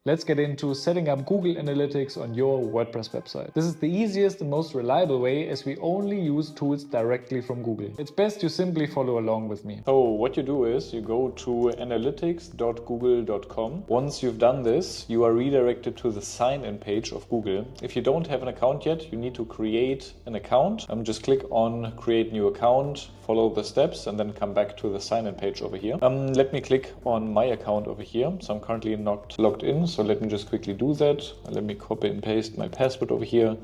let's get into setting up Google Analytics on your WordPress website. This is the easiest and most reliable way, as we only use tools directly from Google. It's best you simply follow along with me. So what you do is you go to analytics.google.com. Once you've done this, you are redirected to the sign-in page of Google. If you don't have an account yet, you need to create an account. Just click on create new account, follow the steps, and then come back to the sign-in page over here. Let me click on my account over here. So I'm currently not logged in, so let me just quickly do that. Let me copy and paste my password over here.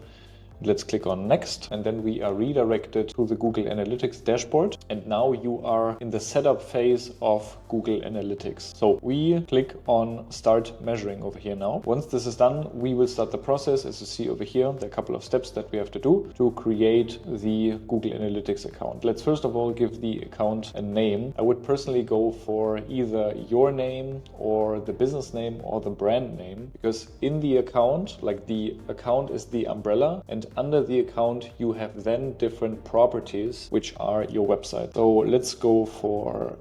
Let's click on next, and then we are redirected to the Google Analytics dashboard. And now you are in the setup phase of Google Analytics. So we click on start measuring over here now. Once this is done, we will start the process. As you see over here, there are a couple of steps that we have to do to create the Google Analytics account. Let's first of all give the account a name. I would personally go for either your name or the business name or the brand name, because in the account, like the account is the umbrella, and under the account you have then different properties which are your website. So let's go for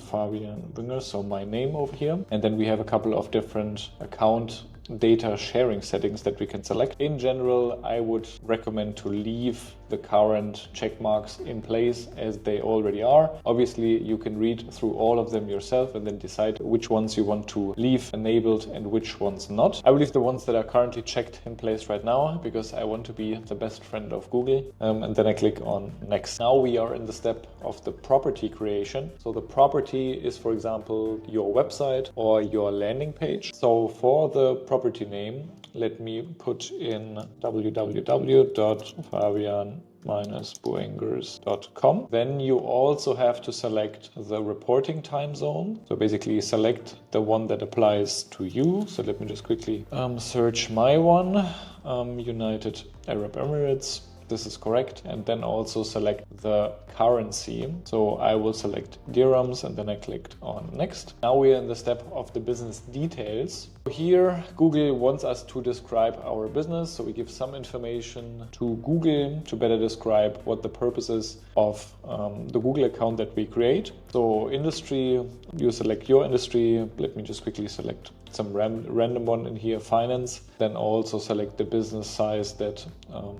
Fabian Buengers, so my name over here, and then we have a couple of different account data sharing settings that we can select. In general, I would recommend to leave the current check marks in place as they already are. Obviously, you can read through all of them yourself and then decide which ones you want to leave enabled and which ones not. I will leave the ones that are currently checked in place right now because I want to be the best friend of Google. And then I click on next. Now we are in the step of the property creation. So the property is, for example, your website or your landing page. So for the property name, let me put in www.fabian-buengers.com. Then you also have to select the reporting time zone. So basically select the one that applies to you. So let me just quickly search my one, United Arab Emirates. This is correct. And then also select the currency. So I will select dirhams and then I clicked on next. Now we are in the step of the business details. Here, Google wants us to describe our business. So we give some information to Google to better describe what the purpose is of the Google account that we create. So industry, you select your industry. Let me just quickly select some random one in here, finance. Then also select the business size that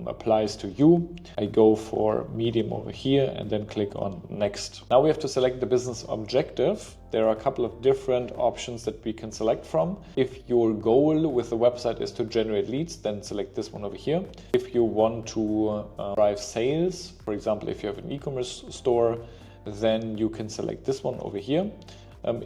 applies to you. I go for medium over here and then click on next. Now we have to select the business objective. There are a couple of different options that we can select from. If your goal with the website is to generate leads, then select this one over here. If you want to drive sales, for example, if you have an e-commerce store, then you can select this one over here.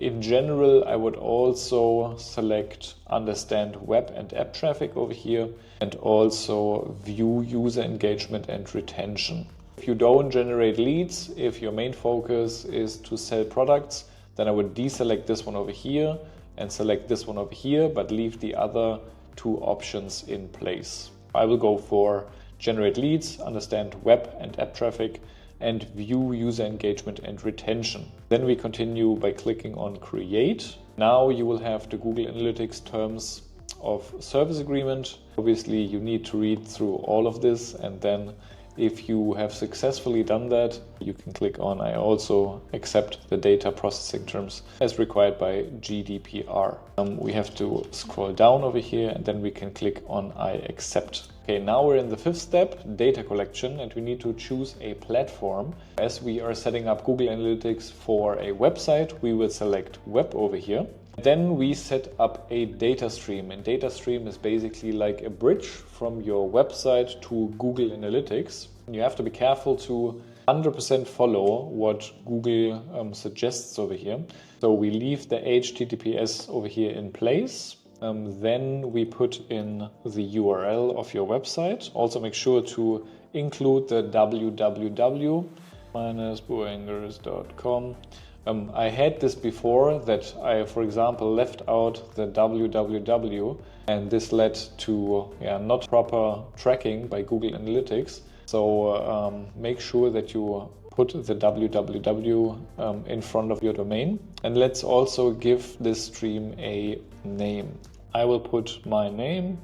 In general, I would also select understand web and app traffic over here and also view user engagement and retention. If you don't generate leads, if your main focus is to sell products, then I would deselect this one over here and select this one over here, but leave the other two options in place. I will go for generate leads, understand web and app traffic, and view user engagement and retention. Then we continue by clicking on create. Now you will have the Google Analytics terms of service agreement. Obviously you need to read through all of this, and then if you have successfully done that, you can click on I also accept the data processing terms as required by GDPR. We have to scroll down over here and then we can click on I accept. Okay, now we're in the fifth step, data collection, and we need to choose a platform. As we are setting up Google Analytics for a website, we will select web over here. Then we set up a data stream, and data stream is basically like a bridge from your website to Google Analytics. And you have to be careful to 100% follow what Google suggests over here. So we leave the HTTPS over here in place. Then we put in the URL of your website. Also make sure to include the www-buengers.com. I had this before that I, for example, left out the www, and this led to not proper tracking by Google Analytics. So make sure that you put the www in front of your domain. And let's also give this stream a name. I will put my name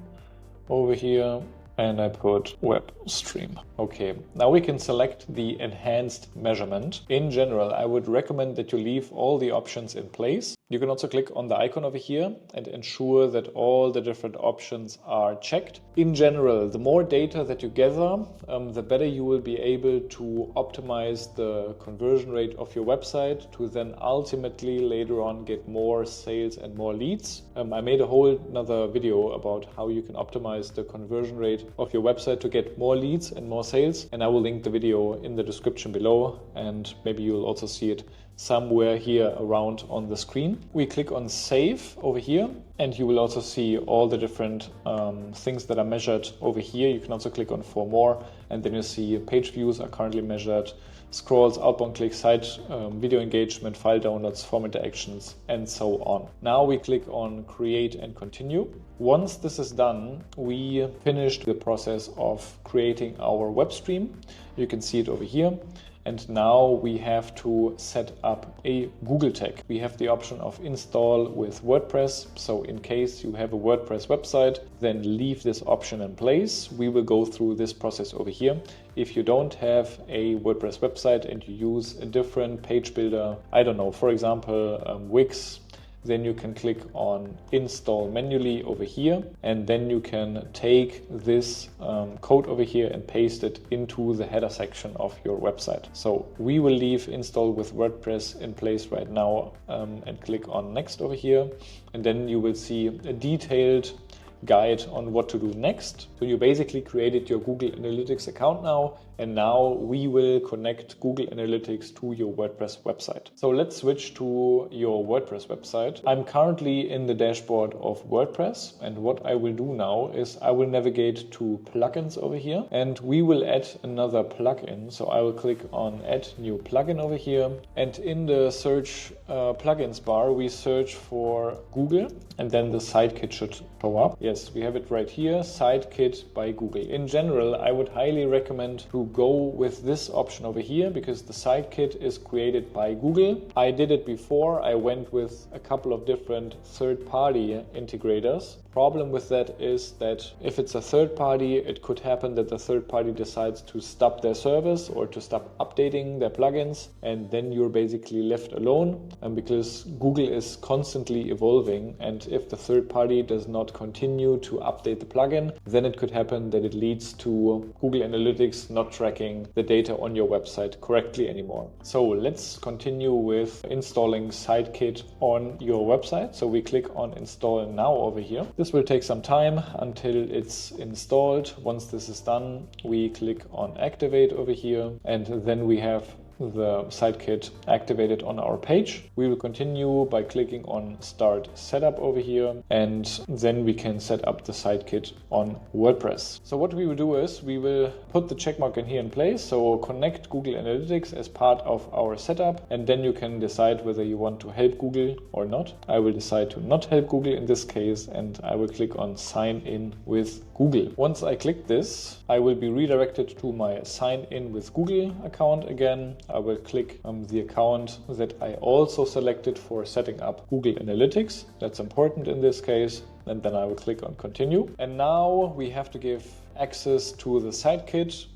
over here and I put web stream. Okay, now we can select the enhanced measurement. In general, I would recommend that you leave all the options in place. You can also click on the icon over here and ensure that all the different options are checked. In general, the more data that you gather, the better you will be able to optimize the conversion rate of your website to then ultimately later on get more sales and more leads. I made a whole another video about how you can optimize the conversion rate of your website to get more leads and more sales, and I will link the video in the description below, and maybe you'll also see it somewhere here around on the screen. We click on save over here, and you will also see all the different things that are measured over here. You can also click on for more, and then you see page views are currently measured, scrolls, outbound clicks, site video engagement, file downloads, form interactions, and so on. Now we click on create and continue. Once this is done, we finished the process of creating our web stream. You can see it over here. And now we have to set up a Google tag. We have the option of install with WordPress. So in case you have a WordPress website, then leave this option in place. We will go through this process over here. If you don't have a WordPress website and you use a different page builder, I don't know, for example, Wix, then you can click on install manually over here, and then you can take this code over here and paste it into the header section of your website. So we will leave install with WordPress in place right now and click on next over here, and then you will see a detailed guide on what to do next. So you basically created your Google Analytics account now, and now we will connect Google Analytics to your WordPress website. So let's switch to your WordPress website. I'm currently in the dashboard of WordPress, and what I will do now is I will navigate to plugins over here, and we will add another plugin. So I will click on add new plugin over here, and in the search plugins bar we search for Google, and then the Sitekit should show up. Yes, we have it right here, Sitekit by Google. In general, I would highly recommend to go with this option over here because the Sitekit is created by Google. I did it before. I went with a couple of different third-party integrators. Problem with that is that if it's a third party, it could happen that the third party decides to stop their service or to stop updating their plugins, and then you're basically left alone because Google is constantly evolving, and if the third party does not continue to update the plugin, then it could happen that it leads to Google Analytics not tracking the data on your website correctly anymore. So let's continue with installing Sitekit on your website. So we click on install now over here. This will take some time until it's installed. Once this is done, we click on activate over here, and then we have the Sitekit activated on our page. We will continue by clicking on Start Setup over here, and then we can set up the Sitekit on WordPress. So what we will do is we will put the checkmark in here in place, so connect Google Analytics as part of our setup, and then you can decide whether you want to help Google or not. I will decide to not help Google in this case, and I will click on Sign In with Google. Once I click this, I will be redirected to my Sign In with Google account again. I will click on the account that I also selected for setting up Google Analytics. That's important in this case. And then I will click on continue. And now we have to give access to the Sitekit.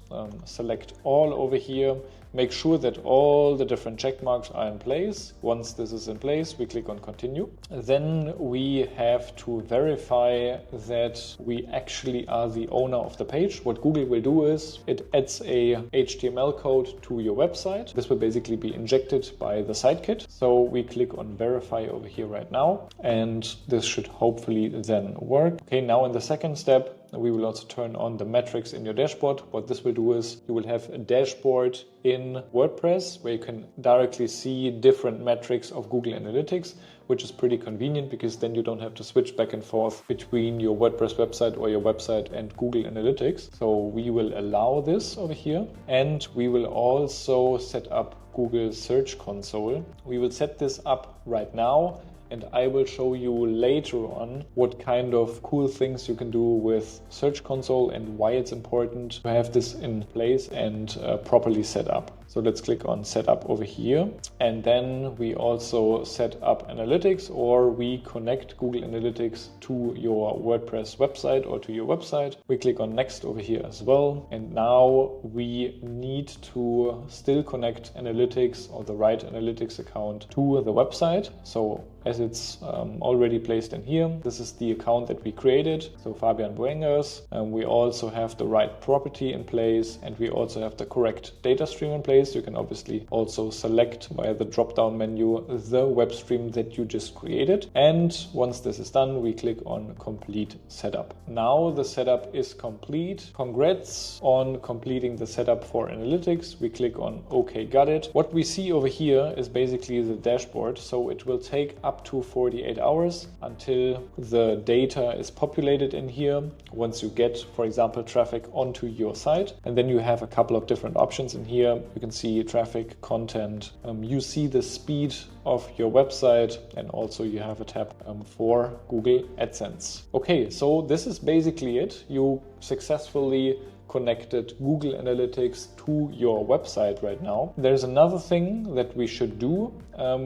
Select all over here. Make sure that all the different check marks are in place. Once this is in place, we click on continue. Then we have to verify that we actually are the owner of the page. What Google will do is it adds a HTML code to your website. This will basically be injected by the Sitekit. So we click on verify over here right now, and this should hopefully then work. Okay, now in the second step, we will also turn on the metrics in your dashboard. What this will do is you will have a dashboard in WordPress where you can directly see different metrics of Google Analytics, which is pretty convenient because then you don't have to switch back and forth between your WordPress website or your website and Google Analytics. So we will allow this over here, and we will also set up Google Search Console. We will set this up right now, and I will show you later on what kind of cool things you can do with Search Console and why it's important to have this in place and properly set up. So let's click on setup over here. And then we also set up analytics, or we connect Google Analytics to your WordPress website or to your website. We click on next over here as well. And now we need to still connect analytics or the right analytics account to the website. So as it's already placed in here, this is the account that we created. So Fabian Buengers. We also have the right property in place, and we also have the correct data stream in place. You can obviously also select via the drop-down menu the web stream that you just created. And once this is done, we click on complete setup. Now the setup is complete. Congrats on completing the setup for analytics. We click on OK, got it. What we see over here is basically the dashboard. So it will take up to 48 hours until the data is populated in here. Once you get, for example, traffic onto your site, and then you have a couple of different options in here. You can see traffic, content, you see the speed of your website, and also you have a tab for Google AdSense. Okay, so this is basically it. You successfully connected Google Analytics to your website right now. There's another thing that we should do,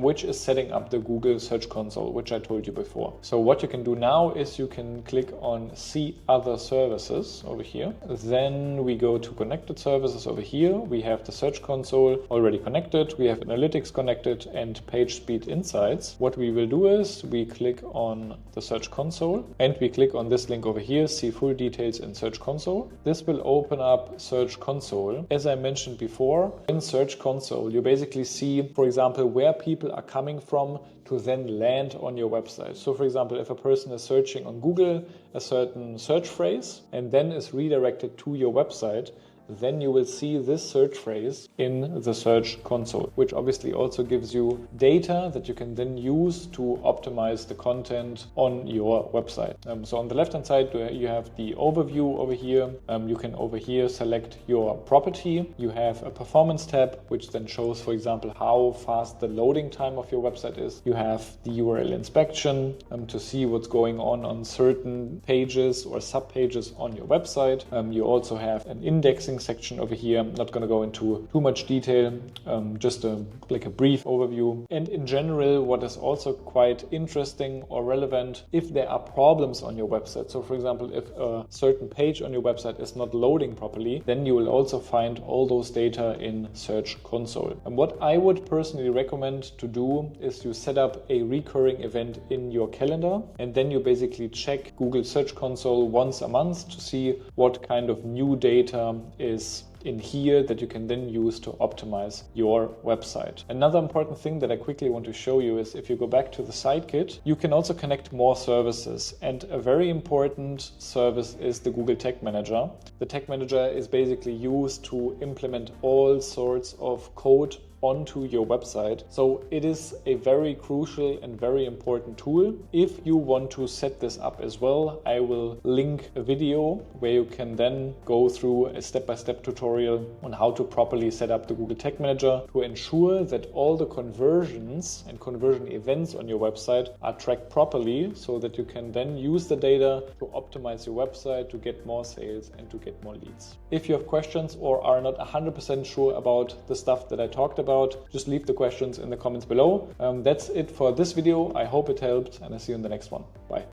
which is setting up the Google Search Console, which I told you before. So what you can do now is you can click on See Other Services over here. Then we go to Connected Services over here. We have the Search Console already connected. We have Analytics connected and Page Speed Insights. What we will do is we click on the Search Console and we click on this link over here, See Full Details in Search Console. This will open up Search Console. As I mentioned before, in Search Console, you basically see, for example, where people are coming from to then land on your website. So for example, if a person is searching on Google a certain search phrase and then is redirected to your website, then you will see this search phrase in the Search Console, which obviously also gives you data that you can then use to optimize the content on your website. So on the left hand side, you have the overview over here. You can over here select your property. You have a performance tab, which then shows, for example, how fast the loading time of your website is. You have the URL inspection to see what's going on certain pages or sub pages on your website. You also have an indexing section over here. I'm not going to go into too much detail, just like a brief overview. And in general, what is also quite interesting or relevant, if there are problems on your website. So for example, if a certain page on your website is not loading properly, then you will also find all those data in Search Console. And what I would personally recommend to do is you set up a recurring event in your calendar, and then you basically check Google Search Console once a month to see what kind of new data is in here that you can then use to optimize your website. Another important thing that I quickly want to show you is if you go back to the site kit, you can also connect more services. And a very important service is the Google Tag Manager. The Tag Manager is basically used to implement all sorts of code onto your website. So it is a very crucial and very important tool. If you want to set this up as well, I will link a video where you can then go through a step-by-step tutorial on how to properly set up the Google Tag Manager to ensure that all the conversions and conversion events on your website are tracked properly, so that you can then use the data to optimize your website, to get more sales and to get more leads. If you have questions or are not 100% sure about the stuff that I talked about, just leave the questions in the comments below. That's it for this video. I hope it helped, and I'll see you in the next one. Bye.